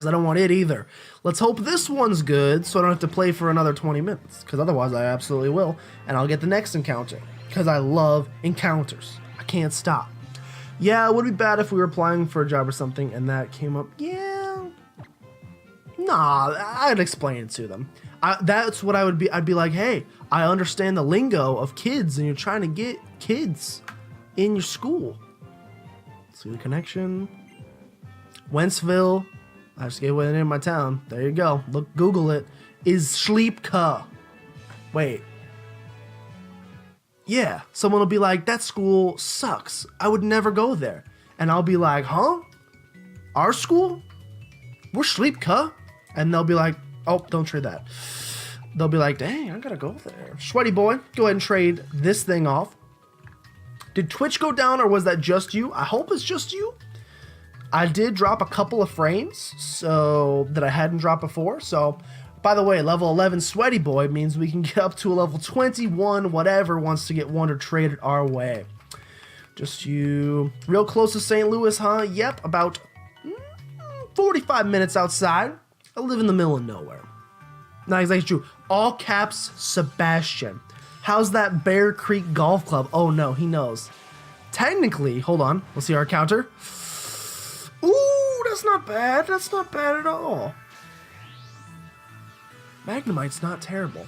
I don't want it either. Let's hope this one's good so I don't have to play for another 20 minutes, because otherwise I absolutely will, and I'll get the next encounter, because I love encounters. I can't stop. Yeah, it would be bad if we were applying for a job or something and that came up. Yeah. Nah, I'd explain it to them. That's what I would be. I'd be like, hey, I understand the lingo of kids and you're trying to get kids in your school. See the connection? Wentzville. I just gave away the name of my town. There you go. Look, Google it. Is Schliepka. Wait. Yeah, someone will be like, that school sucks. I would never go there. And I'll be like, huh? Our school? We're Schliepka? And they'll be like, oh, don't trade that. They'll be like, dang, I gotta go there. Sweaty boy, go ahead and trade this thing off. Did Twitch go down or was that just you? I hope it's just you. I did drop a couple of frames so that I hadn't dropped before. So, by the way, level 11 Sweaty Boy means we can get up to a level 21 whatever wants to get Wonder traded our way. Just you. Real close to St. Louis, huh? Yep, about 45 minutes outside. I live in the middle of nowhere. Not exactly true. All caps, Sebastian. How's that Bear Creek Golf Club? Oh no, he knows. Technically, hold on. We'll see our counter. Ooh, that's not bad. That's not bad at all. Magnemite's not terrible.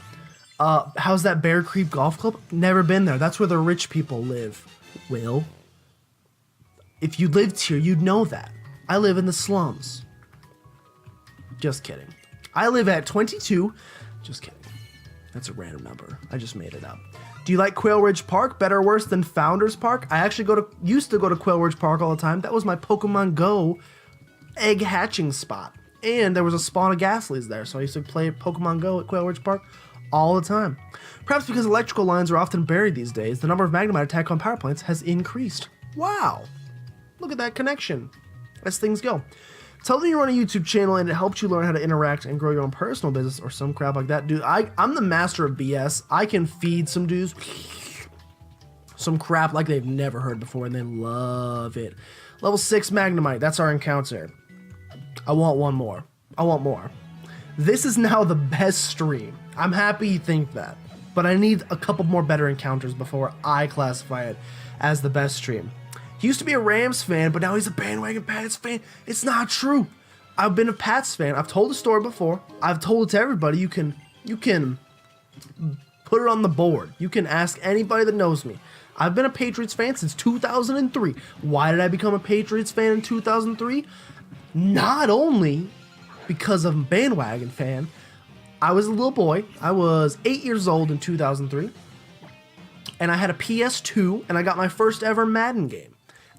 How's that Bear Creek Golf Club? Never been there. That's where the rich people live. Will. If you lived here, you'd know that. I live in the slums. Just kidding. I live at 22. Just kidding. That's a random number. I just made it up. Do you like Quail Ridge Park? Better or worse than Founders Park? I actually used to go to Quail Ridge Park all the time. That was my Pokemon Go egg hatching spot. And there was a spawn of Ghastlies there, so I used to play Pokemon Go at Quail Ridge Park all the time. Perhaps because electrical lines are often buried these days, the number of Magnemite attack on power plants has increased. Wow. Look at that connection. As things go. Tell them you run a YouTube channel and it helps you learn how to interact and grow your own personal business or some crap like that. Dude, I'm the master of BS. I can feed some dudes some crap like they've never heard before and they love it. Level 6 Magnemite. That's our encounter. I want one more. I want more. This is now the best stream. I'm happy you think that. But I need a couple more better encounters before I classify it as the best stream. He used to be a Rams fan, but now he's a bandwagon Pats fan. It's not true. I've been a Pats fan. I've told the story before. I've told it to everybody. You can put it on the board. You can ask anybody that knows me. I've been a Patriots fan since 2003. Why did I become a Patriots fan in 2003? Not only because of a bandwagon fan. I was a little boy. I was 8 years old in 2003. And I had a PS2, and I got my first ever Madden game.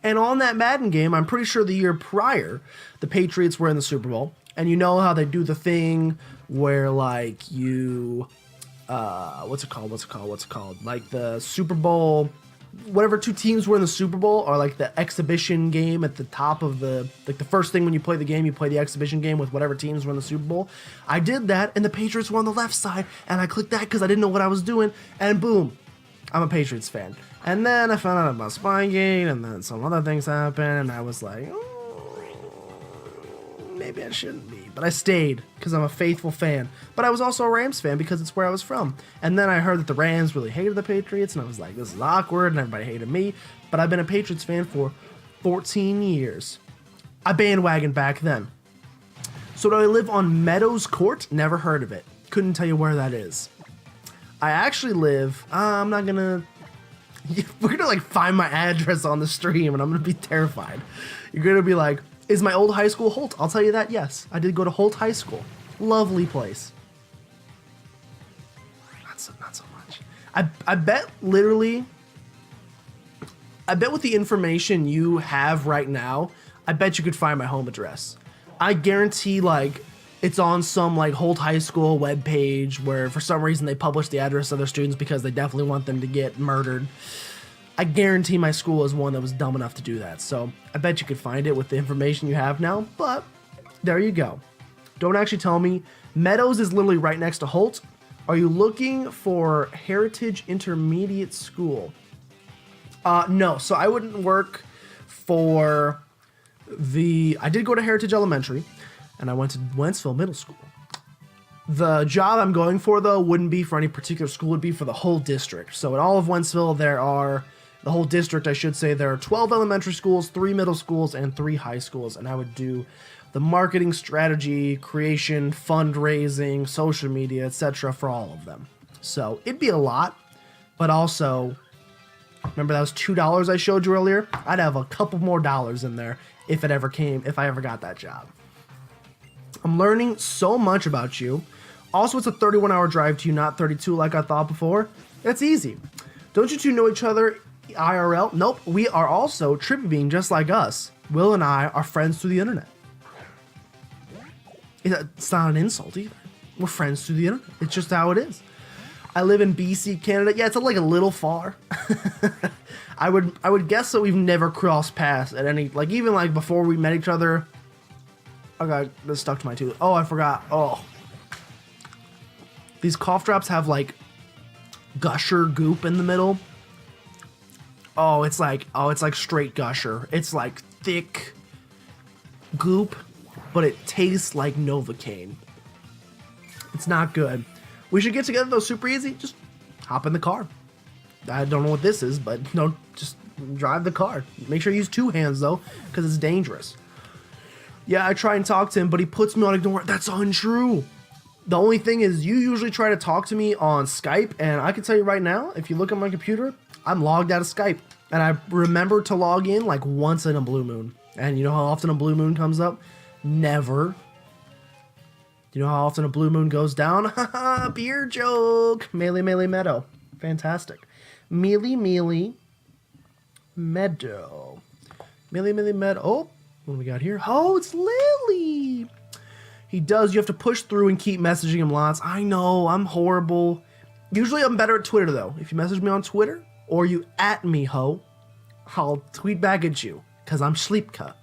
And on that Madden game, I'm pretty sure the year prior, the Patriots were in the Super Bowl. And you know how they do the thing where, like, you, what's it called? Like the Super Bowl, whatever two teams were in the Super Bowl, or like the exhibition game at the top of the, like the first thing when you play the game, you play the exhibition game with whatever teams were in the Super Bowl. I did that, and the Patriots were on the left side, and I clicked that because I didn't know what I was doing, and boom, I'm a Patriots fan. And then I found out about Spygate, and then some other things happened, and I was like, maybe I shouldn't be. But I stayed, because I'm a faithful fan. But I was also a Rams fan, because it's where I was from. And then I heard that the Rams really hated the Patriots, and I was like, this is awkward, and everybody hated me. But I've been a Patriots fan for 14 years. I bandwagoned back then. So do I live on Meadows Court? Never heard of it. Couldn't tell you where that is. I actually live, I'm not gonna, we're gonna like find my address on the stream and I'm gonna be terrified. You're gonna be like, is my old high school Holt? I'll tell you that, yes. I did go to Holt High School. Lovely place. Not so much. I bet literally, I bet with the information you have right now, I bet you could find my home address. I guarantee like, it's on some like Holt High School webpage where for some reason they publish the address of their students because they definitely want them to get murdered. I guarantee my school is one that was dumb enough to do that. So I bet you could find it with the information you have now, but there you go. Don't actually tell me. Meadows is literally right next to Holt. Are you looking for Heritage Intermediate School? No, so I wouldn't work for I did go to Heritage Elementary. and I went to Wentzville Middle School. The job I'm going for, though, wouldn't be for any particular school. It would be for the whole district. So in all of Wentzville, the whole district, I should say, there are 12 elementary schools, 3 middle schools, and 3 high schools. And I would do the marketing strategy, creation, fundraising, social media, etc. for all of them. So it'd be a lot, but also, remember that was $2 I showed you earlier? I'd have a couple more dollars in there if I ever got that job. I'm learning so much about you. Also, it's a 31-hour drive to you, not 32 like I thought before. That's easy. Don't you two know each other IRL? Nope, we are also Trippy Bean just like us. Will and I are friends through the internet. It's not an insult either. We're friends through the internet. It's just how it is. I live in BC, Canada. Yeah, it's like a little far. I would guess that we've never crossed paths at any, like even like before we met each other. Okay, this stuck to my tooth. Oh, I forgot. Oh. These cough drops have like gusher goop in the middle. Oh, it's like straight gusher. It's like thick goop, but it tastes like Novocaine. It's not good. We should get together though, super easy. Just hop in the car. I don't know what this is, but no, just drive the car. Make sure you use 2 hands though, because it's dangerous. Yeah, I try and talk to him, but he puts me on ignore. That's untrue. The only thing is you usually try to talk to me on Skype, and I can tell you right now, if you look at my computer, I'm logged out of Skype. And I remember to log in like once in a blue moon. And you know how often a blue moon comes up? Never. You know how often a blue moon goes down? Haha, beer joke. Melee Meadow. Fantastic. Mealy Meadow. Mealy Meadow. Oh, what do we got here? Oh, it's Lily. He does. You have to push through and keep messaging him lots. I know, I'm horrible. Usually I'm better at Twitter, though. If you message me on Twitter or you at me, ho, I'll tweet back at you because I'm Sleepka.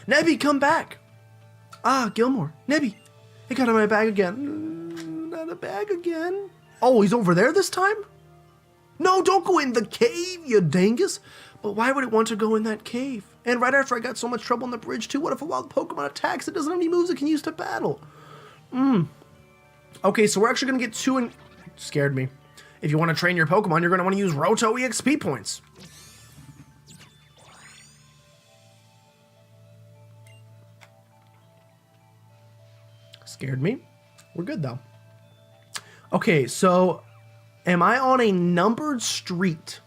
Nebby, come back. Ah, Gilmore. Nebby, he got in my bag again. Not a bag again. Oh, he's over there this time? No, don't go in the cave, you dangus. But why would it want to go in that cave? And right after I got so much trouble on the bridge, too, what if a wild Pokemon attacks? It doesn't have any moves it can use to battle. Okay, so we're actually going to get 2 and... Scared me. If you want to train your Pokemon, you're going to want to use Roto EXP points. Scared me. We're good, though. Okay, so... Am I on a numbered street?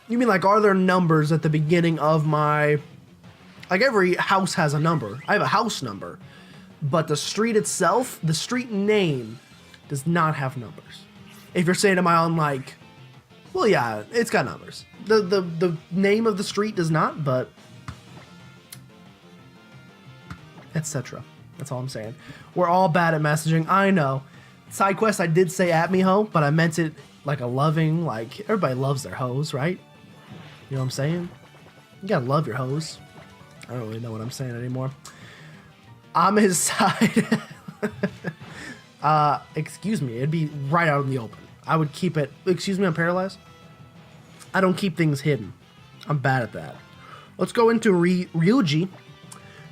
You mean like, are there numbers at the beginning of my... Like every house has a number. I have a house number. But the street itself, the street name, does not have numbers. If you're saying, am I on like... Well, yeah, it's got numbers. The name of the street does not, but... Etc. That's all I'm saying. We're all bad at messaging. I know. Side quest, I did say at me ho, but I meant it like a loving, like everybody loves their hoes, right? You know what I'm saying? You gotta love your hoes. I don't really know what I'm saying anymore. I'm his side. Excuse me, it'd be right out in the open. I would keep it, excuse me, I'm paralyzed? I don't keep things hidden. I'm bad at that. Let's go into Ryuji.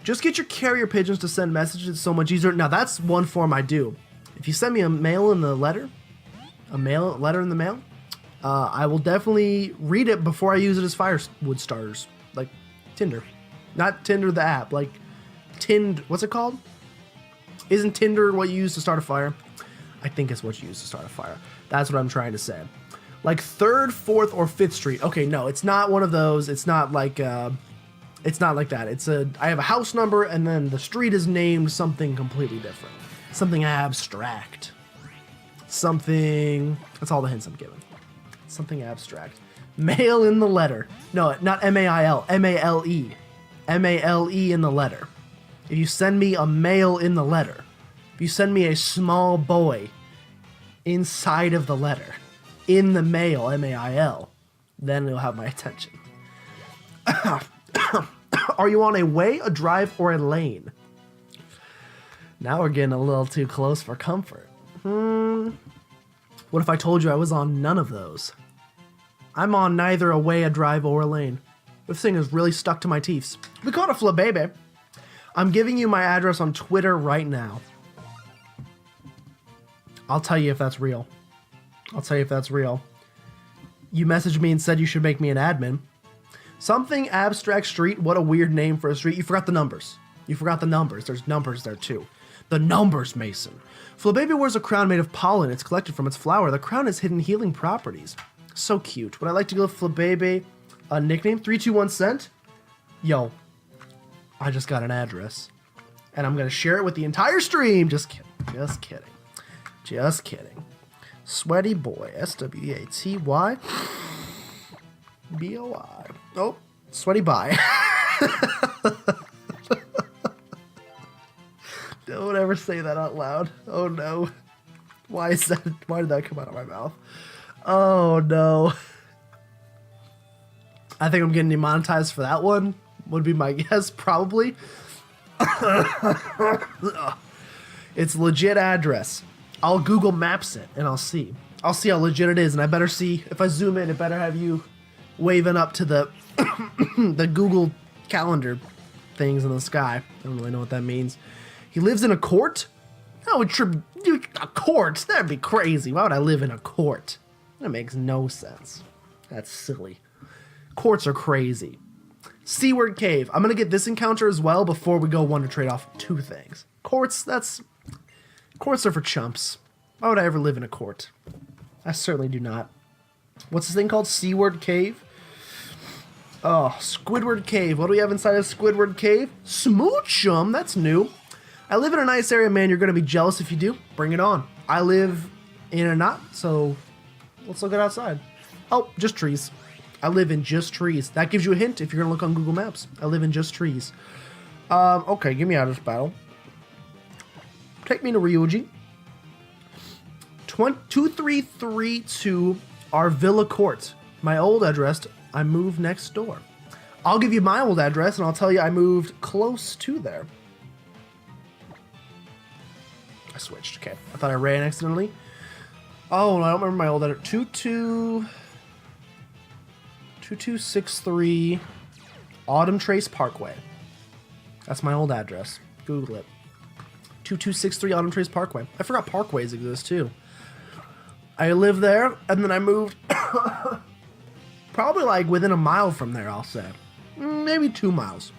Just get your carrier pigeons to send messages, it's so much easier. Now that's one form I do. If you send me a mail in the letter, letter in the mail, I will definitely read it before I use it as firewood starters, like Tinder. Not Tinder the app, like what's it called? Isn't Tinder what you use to start a fire? I think it's what you use to start a fire. That's what I'm trying to say. Like 3rd, 4th, or 5th Street. Okay, no, it's not one of those. It's not like that. I have a house number and then the street is named something completely different. Something abstract. Something... That's all the hints I'm giving. Something abstract. Mail in the letter. No, not M-A-I-L. M-A-L-E. M-A-L-E in the letter. If you send me a mail in the letter, if you send me a small boy inside of the letter, in the mail, M-A-I-L, then it'll have my attention. Are you on a way, a drive, or a lane? Now we're getting a little too close for comfort. What if I told you I was on none of those? I'm on neither a way, a drive, or a lane. This thing is really stuck to my teeth. We caught a Flabébé. I'm giving you my address on Twitter right now. I'll tell you if that's real. I'll tell you if that's real. You messaged me and said you should make me an admin. Something abstract street. What a weird name for a street. You forgot the numbers. You forgot the numbers. There's numbers there too. The numbers, Mason. Flabébé wears a crown made of pollen. It's collected from its flower. The crown has hidden healing properties. So cute. Would I like to give Flabébé a nickname? 321 cent? Yo, I just got an address. And I'm going to share it with the entire stream. Just kidding. Just kidding. Just kidding. Sweaty boy. S-W-E-A-T-Y. B-O-I. Oh, sweaty bye. Don't ever say that out loud. Oh no. Why is that? Why did that come out of my mouth? Oh no. I think I'm getting demonetized for that one. Would be my guess, probably. It's legit address. I'll Google Maps it and I'll see. I'll see how legit it is, and I better see, if I zoom in, it better have you waving up to the the Google Calendar things in the sky. I don't really know what that means. He lives in a court? No, a court? That'd be crazy. Why would I live in a court? That makes no sense. That's silly. Courts are crazy. Seaward Cave. I'm going to get this encounter as well before we go one to trade off two things. Courts are for chumps. Why would I ever live in a court? I certainly do not. What's this thing called? Seaward Cave? Oh, Squidward Cave. What do we have inside of Squidward Cave? Smoochum. That's new. I live in a nice area, man. You're going to be jealous if you do. Bring it on. I live in a not, so let's look at outside. Oh, just trees. I live in just trees. That gives you a hint if you're going to look on Google Maps. I live in just trees. Okay, get me out of this battle. Take me to Ryuji. 2332 Arvilla Court. My old address. I moved next door. I'll give you my old address, and I'll tell you I moved close to there. I switched. Okay. I thought I ran accidentally. Oh, I don't remember my old address. 2263 Autumn Trace Parkway. That's my old address. Google it. 2263 Autumn Trace Parkway. I forgot parkways exist too. I lived there, and then I moved probably like within a mile from there, I'll say. Maybe 2 miles.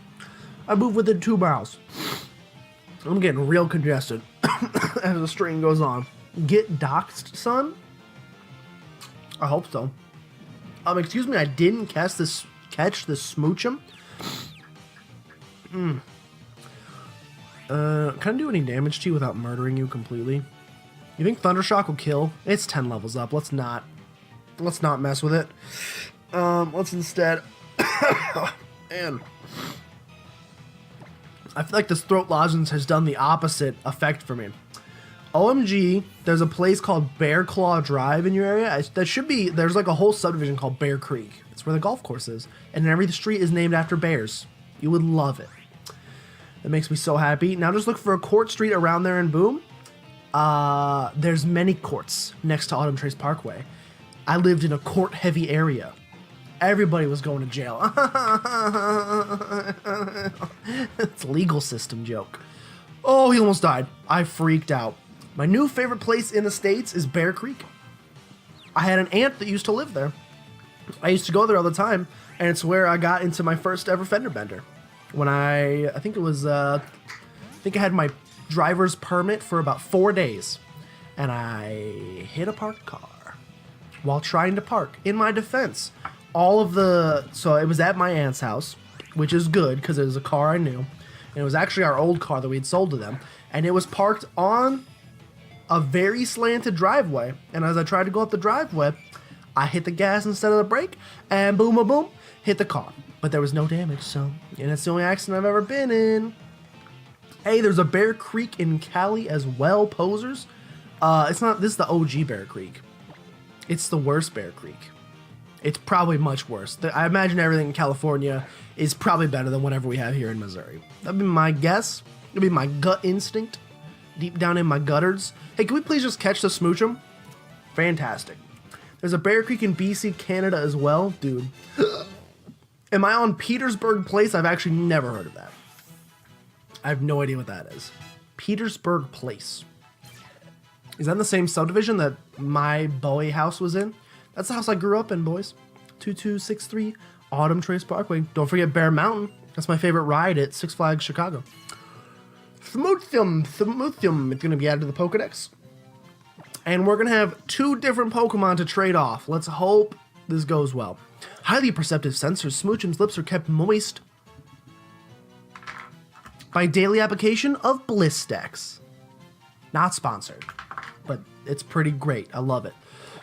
I moved within 2 miles. I'm getting real congested as the stream goes on. Get doxed, son? I hope so. Excuse me, I didn't catch this smoochum. Can I do any damage to you without murdering you completely? You think Thundershock will kill? It's 10 levels up. Let's not mess with it. Let's instead. Man, I feel like this throat lozenge has done the opposite effect for me. OMG, there's a place called Bear Claw Drive in your area. There's like a whole subdivision called Bear Creek. It's where the golf course is. And every street is named after bears. You would love it. That makes me so happy. Now just look for a court street around there and boom. There's many courts next to Autumn Trace Parkway. I lived in a court-heavy area. Everybody was going to jail. It's a legal system joke. Oh, he almost died. I freaked out. My new favorite place in the States is Bear Creek. I had an aunt that used to live there. I used to go there all the time, and it's where I got into my first ever fender bender. When I think I had my driver's permit for about 4 days, and I hit a parked car while trying to park. In my defense, so it was at my aunt's house, which is good because it was a car I knew, and it was actually our old car that we had sold to them, and it was parked on a very slanted driveway. And as I tried to go up the driveway, I hit the gas instead of the brake, and boom, boom, boom, hit the car. But there was no damage, and it's the only accident I've ever been in. Hey, there's a Bear Creek in Cali as well, posers. This is the OG Bear Creek. It's the worst Bear Creek. It's probably much worse. I imagine everything in California is probably better than whatever we have here in Missouri. That'd be my guess. It'd be my gut instinct, deep down in my gutters. Hey, can we please just catch the smoochum? Fantastic. There's a Bear Creek in BC, Canada as well. Dude. Am I on Petersburg Place? I've actually never heard of that. I have no idea what that is. Petersburg Place. Is that in the same subdivision that my boy house was in? That's the house I grew up in, boys. 2263 Autumn Trace Parkway. Don't forget Bear Mountain. That's my favorite ride at Six Flags Chicago. Thmuthium. It's going to be added to the Pokedex. And we're going to have 2 different Pokemon to trade off. Let's hope this goes well. Highly perceptive sensors. Smoochum's lips are kept moist by daily application of Blistex. Not sponsored, but it's pretty great. I love it.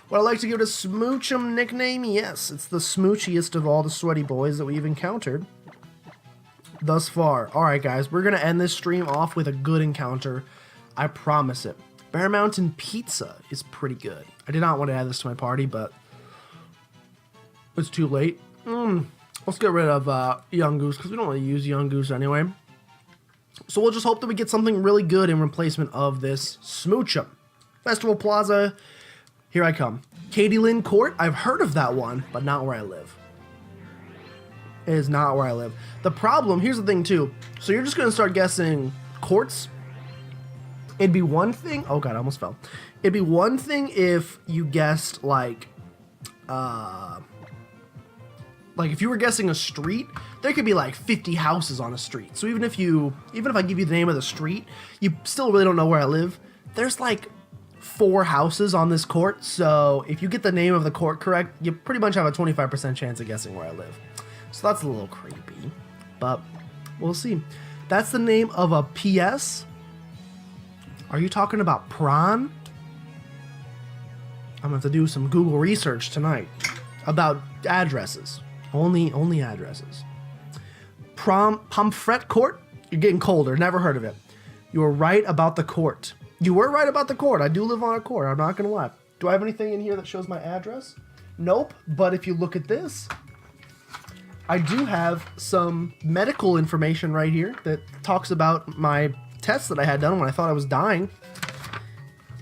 Would I like to give it a Smoochum nickname? Yes, it's the smoochiest of all the sweaty boys that we've encountered thus far. Alright guys, we're going to end this stream off with a good encounter. I promise it. Bear Mountain Pizza is pretty good. I did not want to add this to my party, but it's too late. Let's get rid of Young Goose, because we don't really use Young Goose anyway. So we'll just hope that we get something really good in replacement of this Smoochum. Festival Plaza, here I come. Katie Lynn Court, I've heard of that one, but not where I live. It is not where I live. The problem, here's the thing too. So you're just going to start guessing courts. It'd be one thing, oh god, I almost fell. It'd be one thing if you guessed like if you were guessing a street, there could be like 50 houses on a street. So even if I give you the name of the street, you still really don't know where I live. There's like 4 houses on this court, so if you get the name of the court correct, you pretty much have a 25% chance of guessing where I live. So that's a little creepy, but we'll see. That's the name of a PS. Are you talking about prawn? I'm gonna have to do some Google research tonight about addresses. Only addresses. Pomfret Court? You're getting colder. Never heard of it. You were right about the court. You were right about the court. I do live on a court. I'm not going to lie. Do I have anything in here that shows my address? Nope. But if you look at this, I do have some medical information right here that talks about my tests that I had done when I thought I was dying.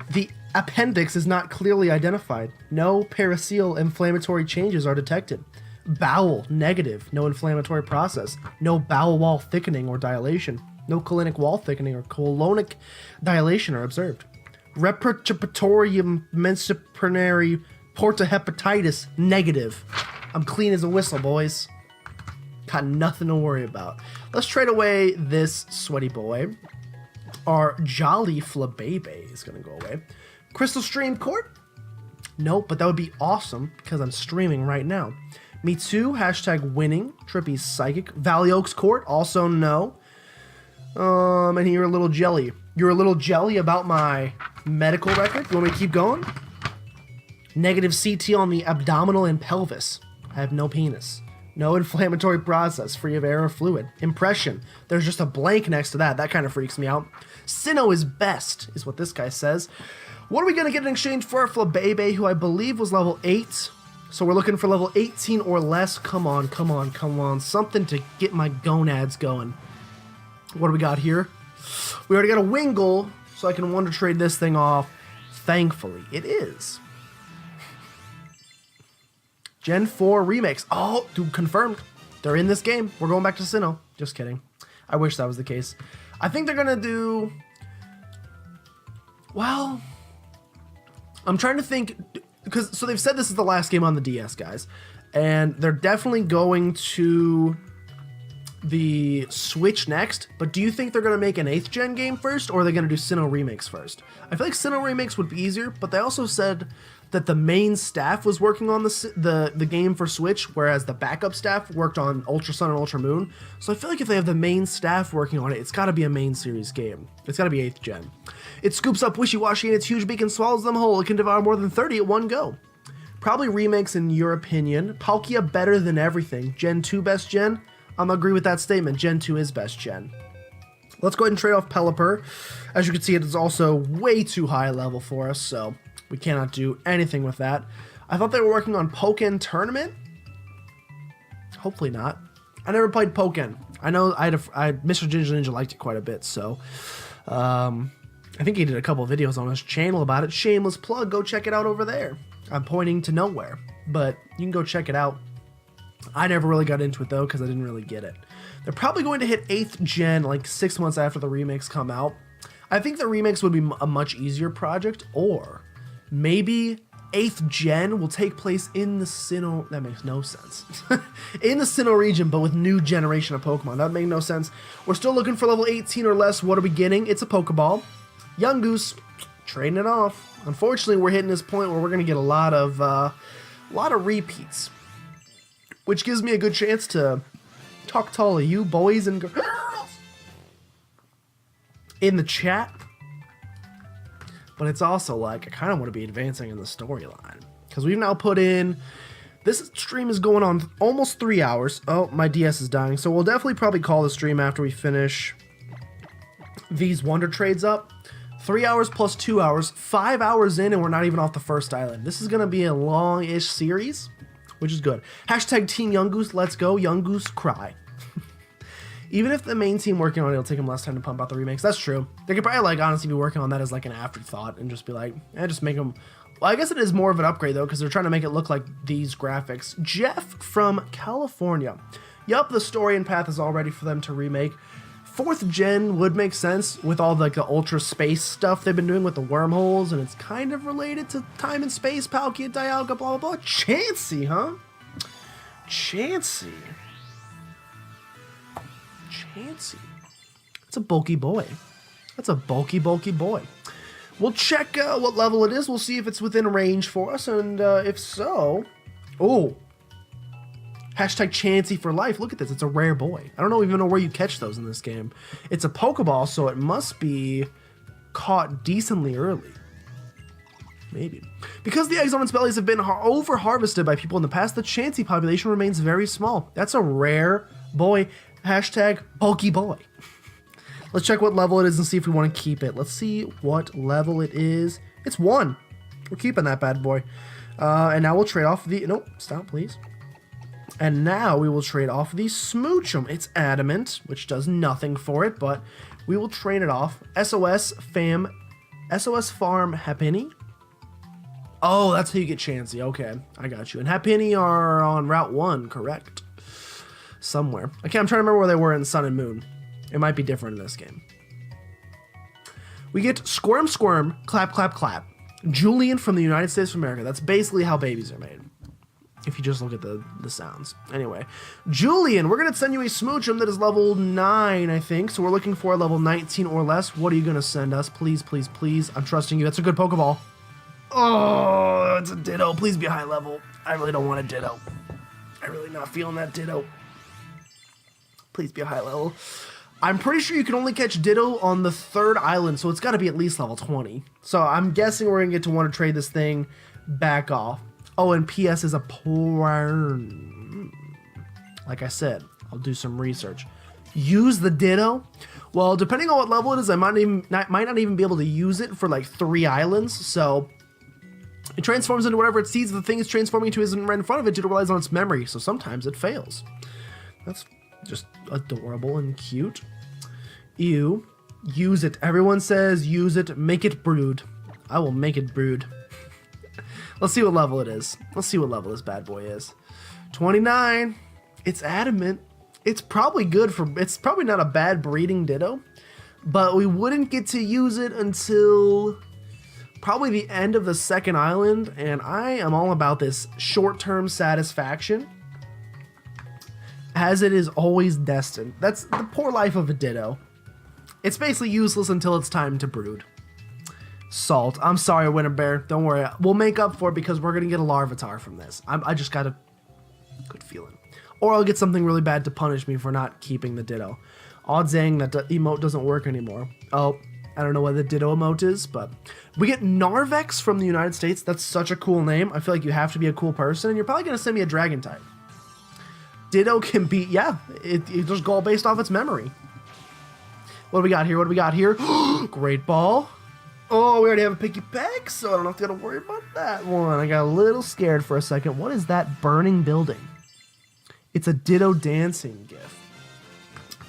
The appendix is not clearly identified. No periceal inflammatory changes are detected. Bowel, negative, no inflammatory process. No bowel wall thickening or dilation. No colonic wall thickening or colonic dilation are observed. Respiratory menstruary portohepatitis, negative. I'm clean as a whistle, boys. Got nothing to worry about. Let's trade away this sweaty boy. Our Jolly Flabebe is going to go away. Crystal Stream Court? Nope, but that would be awesome because I'm streaming right now. Me too, hashtag winning. Trippy's Psychic. Valley Oaks Court, also no. And you're a little jelly. You're a little jelly about my medical record? You want me to keep going? Negative CT on the abdominal and pelvis. I have no penis. No inflammatory process, free of air or fluid. Impression. There's just a blank next to that. That kind of freaks me out. Sinnoh is best, is what this guy says. What are we going to get in exchange for our Flabebe, who I believe was level 8? So we're looking for level 18 or less. Come on, come on, come on. Something to get my gonads going. What do we got here? We already got a Wingull, so I can Wonder Trade this thing off. Thankfully, it is. Gen 4 remakes. Oh, dude, confirmed. They're in this game. We're going back to Sinnoh. Just kidding. I wish that was the case. I think they're going to do... Well... I'm trying to think... So they've said this is the last game on the DS, guys. And they're definitely going to the Switch next. But do you think they're going to make an 8th gen game first, or are they going to do Sinnoh remakes first? I feel like Sinnoh remakes would be easier, but they also said that the main staff was working on the game for Switch, whereas the backup staff worked on Ultra Sun and Ultra Moon. So I feel like if they have the main staff working on it, it's got to be a main series game. It's got to be 8th gen. It scoops up Wishy-Washy in its huge beak and swallows them whole. It can devour more than 30 at one go. Probably remakes in your opinion. Palkia better than everything. Gen 2 best gen? I'm gonna agree with that statement. Gen 2 is best gen. Let's go ahead and trade off Pelipper. As you can see, it is also way too high level for us, so we cannot do anything with that. I thought they were working on Pokken Tournament. Hopefully not. I never played Pokken. I know Mr. Ginger Ninja liked it quite a bit, so I think he did a couple of videos on his channel about it. Shameless plug, go check it out over there. I'm pointing to nowhere, but you can go check it out. I never really got into it though because I didn't really get it. They're probably going to hit 8th gen like 6 months after the remakes come out. I think the remakes would be a much easier project, or maybe 8th gen will take place in the Sinnoh. That makes no sense. In the Sinnoh region, but with new generation of Pokemon. That would make no sense. We're still looking for level 18 or less. What are we getting? It's a Pokeball. Young Goose, trading it off. Unfortunately, we're hitting this point where we're going to get a lot of repeats, which gives me a good chance to talk to all of you boys and girls in the chat. But it's also like, I kind of want to be advancing in the storyline, because we've now put in, this stream is going on almost 3 hours. Oh, my DS is dying. So we'll definitely probably call the stream after we finish these Wonder Trades up. 3 hours plus 2 hours, 5 hours in, and we're not even off the first island. This is going to be a long-ish series, which is good. Hashtag Team Young Goose, let's go. Young Goose, cry. Even if the main team working on it, it'll take them less time to pump out the remakes. That's true. They could probably, like, honestly be working on that as, like, an afterthought and just be like, just make them... Well, I guess it is more of an upgrade, though, because they're trying to make it look like these graphics. Jeff from California. Yup, the story and path is all ready for them to remake. 4th gen would make sense with all the ultra space stuff they've been doing with the wormholes, and it's kind of related to time and space, Palkia, Dialga, blah, blah, blah. Chansey, huh? Chansey. It's a bulky boy. That's a bulky boy. We'll check what level it is. We'll see if it's within range for us, and if so... Oh! Hashtag Chansey for life. Look at this. It's a rare boy. I don't even know where you catch those in this game. It's a Pokeball, so it must be caught decently early. Maybe. Because the eggs on its bellies have been over-harvested by people in the past, the Chansey population remains very small. That's a rare boy. Hashtag bulky boy. Let's check what level it is and see if we want to keep it. Let's see what level it is. It's 1. We're keeping that bad boy. And now we'll trade off the... Nope, stop, please. And now we will trade off the Smoochum. It's adamant, which does nothing for it, but we will trade it off. SOS Farm Happiny. Oh, that's how you get Chansey. Okay, I got you. And Happiny are on Route 1, correct? Somewhere. Okay, I'm trying to remember where they were in Sun and Moon. It might be different in this game. We get Squirm, Clap, Clap, Clap. Julian from the United States of America. That's basically how babies are made, if you just look at the sounds. Anyway, Julian, we're going to send you a Smoochum that is level 9, I think. So we're looking for a level 19 or less. What are you going to send us? Please, please, please. I'm trusting you. That's a good Pokeball. Oh, it's a Ditto. Please be a high level. I really don't want a Ditto. I'm really not feeling that Ditto. Please be a high level. I'm pretty sure you can only catch Ditto on the 3rd island, so it's got to be at least level 20. So I'm guessing we're going to get to want to trade this thing back off. Oh, and PS is a porn. Like I said, I'll do some research. Use the Ditto? Well, depending on what level it is, I might not even be able to use it for like 3 islands. So it transforms into whatever it sees the thing it's transforming into isn't right in front of it. It relies on its memory, so sometimes it fails. That's just adorable and cute. Ew. Use it. Everyone says use it. Make it brood. I will make it brood. Let's see what level it is. Let's see what level this bad boy is. 29. It's adamant. It's probably good for... It's probably not a bad breeding Ditto, but we wouldn't get to use it until probably the end of the 2nd island, and I am all about this short-term satisfaction, as it is always destined. That's the poor life of a Ditto. It's basically useless until it's time to brood. Salt. I'm sorry, Winter Bear. Don't worry. We'll make up for it because we're going to get a Larvitar from this. I just got a good feeling. Or I'll get something really bad to punish me for not keeping the Ditto. Odds dang that the emote doesn't work anymore. Oh, I don't know what the Ditto emote is, but we get Narvex from the United States. That's such a cool name. I feel like you have to be a cool person, and you're probably going to send me a Dragon type. Ditto can be, yeah, it just go all based off its memory. What do we got here? What do we got here? Great Ball. Oh, we already have a Picky Peck, so I don't have to worry about that one. I got a little scared for a second. What is that burning building? It's a Ditto dancing gif.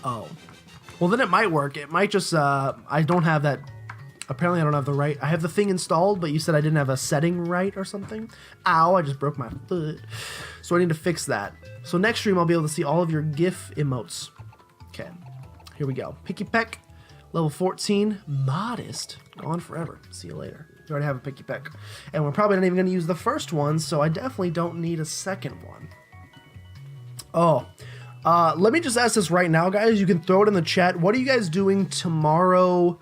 Oh. Well, then it might work. It might just, I don't have that. Apparently, I don't have the right. I have the thing installed, but you said I didn't have a setting right or something. Ow, I just broke my foot. So I need to fix that. So next stream, I'll be able to see all of your GIF emotes. Here we go. Picky Peck, level 14, modest, gone forever. See you later. We already have a Picky Peck. And we're probably not even going to use the first one, so I definitely don't need a second one. Oh, let me just ask this right now, guys. You can throw it in the chat. What are you guys doing tomorrow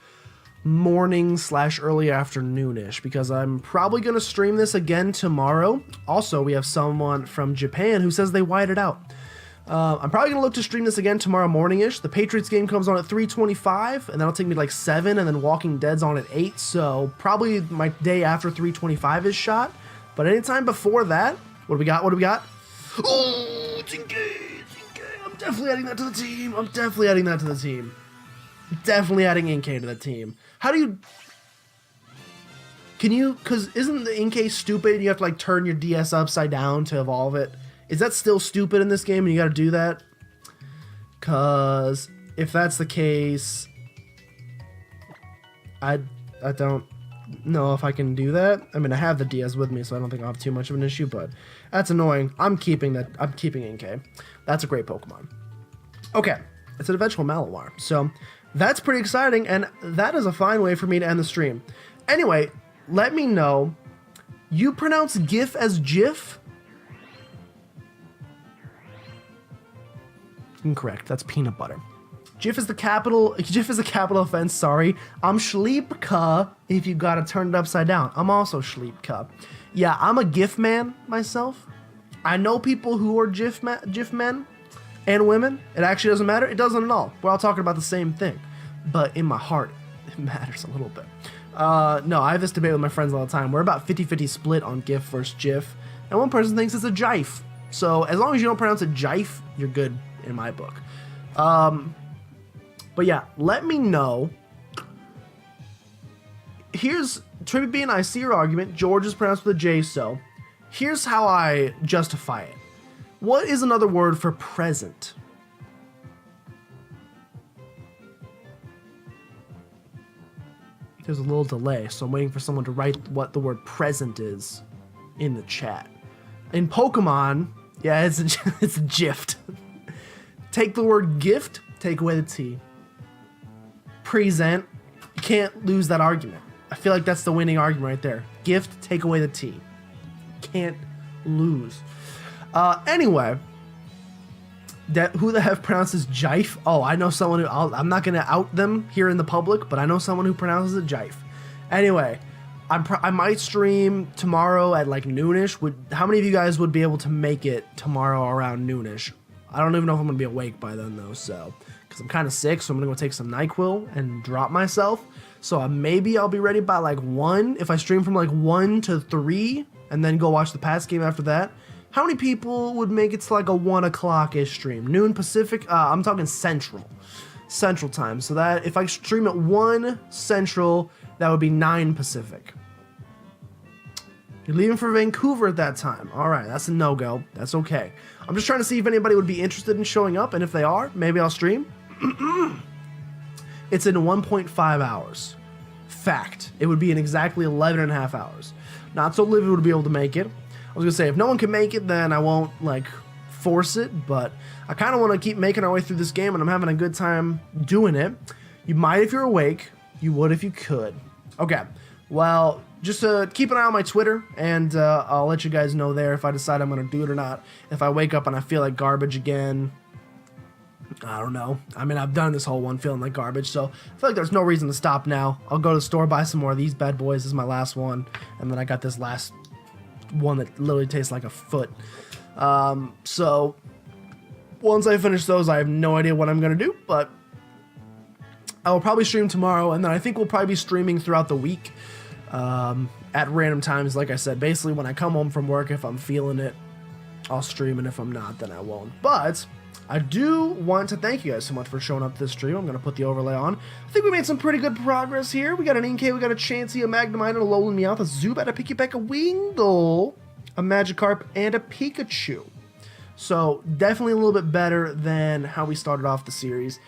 morning / early afternoonish? Because I'm probably going to stream this again tomorrow. Also, we have someone from Japan who says they whited out. I'm probably going to look to stream this again tomorrow morning-ish. The Patriots game comes on at 3:25, and that'll take me like 7, and then Walking Dead's on at 8, so probably my day after 3:25 is shot. But anytime before that, what do we got? What do we got? Oh, it's engaged. I'm definitely adding that to the team. I'm definitely adding that to the team. Definitely adding Inkay to the team. How do you... Can you... Because isn't the Inkay stupid? You have to like turn your DS upside down to evolve it. Is that still stupid in this game and you gotta do that? Because if that's the case, I don't know if I can do that. I mean, I have the DS with me, so I don't think I'll have too much of an issue, but that's annoying. I'm keeping Inkay. That's a great Pokemon. Okay, it's an eventual Malawar. So that's pretty exciting, and that is a fine way for me to end the stream. Anyway, let me know. You pronounce GIF as GIF? Incorrect. That's peanut butter. GIF is the capital offense, sorry. I'm Schleepka if you gotta turn it upside down. I'm also Schleepka. Yeah, I'm a GIF man myself. I know people who are GIF men and women. It actually doesn't matter. It doesn't at all. We're all talking about the same thing. But in my heart, it matters a little bit. No, I have this debate with my friends all the time. We're about 50-50 split on GIF versus GIF. And one person thinks it's a jife. So as long as you don't pronounce it jife, you're good in my book. But yeah, let me know. Here's Tribute B and I see your argument. George is pronounced with a J, so here's how I justify it. What is another word for present? There's a little delay, so I'm waiting for someone to write what the word present is in the chat. In Pokemon, yeah, it's a gift. Take the word gift, take away the T. Present, you can't lose that argument. I feel like that's the winning argument right there. Gift, take away the T. Can't lose. Anyway, who the heck pronounces jife? Oh, I know someone who, I'm not going to out them here in the public, but I know someone who pronounces it jife. Anyway, I might stream tomorrow at like noonish. How many of you guys would be able to make it tomorrow around noonish? I don't even know if I'm going to be awake by then, though, so... Because I'm kind of sick, so I'm going to go take some NyQuil and drop myself. So maybe I'll be ready by, like, 1. If I stream from, like, 1 to 3, and then go watch the Pats game after that. How many people would make it to, like, a 1 o'clock-ish stream? Noon Pacific? I'm talking Central. Central time. So that, if I stream at 1 Central, that would be 9 Pacific. You're leaving for Vancouver at that time. All right, that's a no-go. That's okay. I'm just trying to see if anybody would be interested in showing up, and if they are, maybe I'll stream. It's in 1.5 hours. Fact. It would be in exactly 11 and a half hours. Not so Livy would be able to make it. I was going to say, if no one can make it, then I won't, like, force it, but I kind of want to keep making our way through this game, and I'm having a good time doing it. You might if you're awake. You would if you could. Okay. Well, just keep an eye on my Twitter, and I'll let you guys know there if I decide I'm going to do it or not. If I wake up and I feel like garbage again, I don't know. I mean, I've done this whole one feeling like garbage, so I feel like there's no reason to stop now. I'll go to the store, buy some more of these bad boys. This is my last one, and then I got this last one that literally tastes like a foot. So once I finish those, I have no idea what I'm going to do, but I will probably stream tomorrow, and then I think we'll probably be streaming throughout the week. At random times, like I said, basically when I come home from work, if I'm feeling it, I'll stream, and if I'm not, then I won't. But I do want to thank you guys so much for showing up to this stream. I'm going to put the overlay on. I think we made some pretty good progress here. We got an Inkay, we got a Chansey, a Magnemite, a Alola Meowth, a Zubat, a Pikipek, a Wingull, a Magikarp, and a Pikachu. So definitely a little bit better than how we started off the series.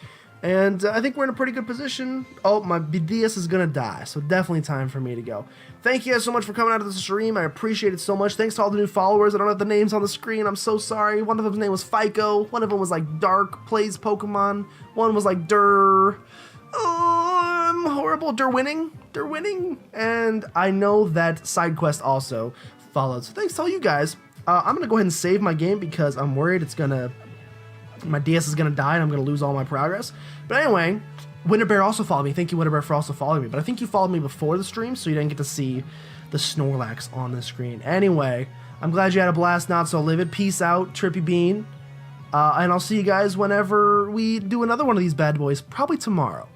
And I think we're in a pretty good position. Oh, my DS is going to die, so definitely time for me to go. Thank you guys so much for coming out of the stream. I appreciate it so much. Thanks to all the new followers. I don't have the names on the screen. I'm so sorry. One of them's name was FICO. One of them was like Dark, plays Pokemon. One was like Durr. Horrible. Durwinning. And I know that SideQuest also followed. So thanks to all you guys. I'm going to go ahead and save my game because I'm worried my DS is going to die and I'm going to lose all my progress. But anyway, Winterbear also followed me. Thank you, Winterbear, for also following me. But I think you followed me before the stream, so you didn't get to see the Snorlax on the screen. Anyway, I'm glad you had a blast, Not So Livid. Peace out, Trippy Bean. And I'll see you guys whenever we do another one of these bad boys, probably tomorrow.